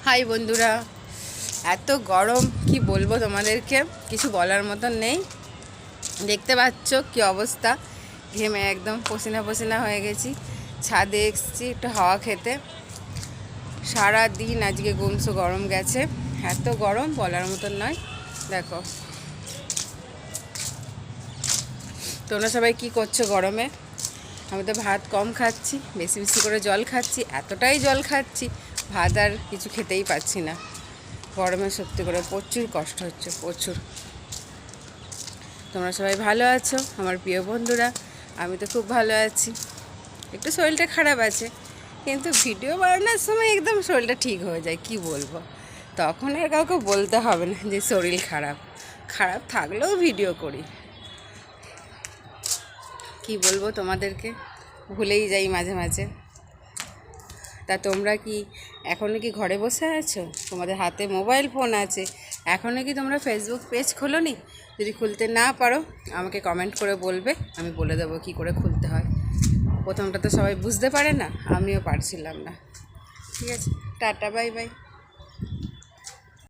High বন্ধুরা, এত গরম কি বলবো তোমাদেরকে, কিছু বলার মতন নেই। দেখতে পাচ্ছ কি অবস্থা, ঘেমে একদম পসিনা পসিনা হয়ে গেছি। ছাদে এসেছি একটু হাওয়া খেতে। সারা দিন আজকে গুমসো গরম গেছে, এত গরম বলার মতন নয়। দেখো তোমরা সবাই কি করছো গরমে। আমি তো ভাত কম খাচ্ছি, বেশি বেশি করে জল খাচ্ছি, এতটাই জল খাচ্ছি ভাত আর কিছু খেতেই পাচ্ছি না। গরমে সত্যি করে প্রচুর কষ্ট হচ্ছে, প্রচুর। তোমরা সবাই ভালো আছো আমার প্রিয় বন্ধুরা? আমি তো খুব ভালো আছি। একটু শরীরটা খারাপ আছে, কিন্তু ভিডিও বানানোর সময় একদম শরীরটা ঠিক হয়ে যায়। কি বলবো, তখন আর কাউকে বলতে হবে না যে শরীর খারাপ। খারাপ থাকলেও ভিডিও করি। কি বলবো তোমাদেরকে, ভুলেই যাই মাঝে মাঝে। তা তোমরা কি এখনও কি ঘরে বসে আছো? তোমাদের হাতে মোবাইল ফোন আছে, এখনও কি তোমরা ফেসবুক পেজ খোলোনি? যদি খুলতে না পারো আমাকে কমেন্ট করে বলবে, আমি বলে দেবো কী করে খুলতে হয়। প্রথমটা তো সবাই বুঝতে পারে না, আমিও পারছিলাম না। ঠিক আছে, টাটা, বাই বাই।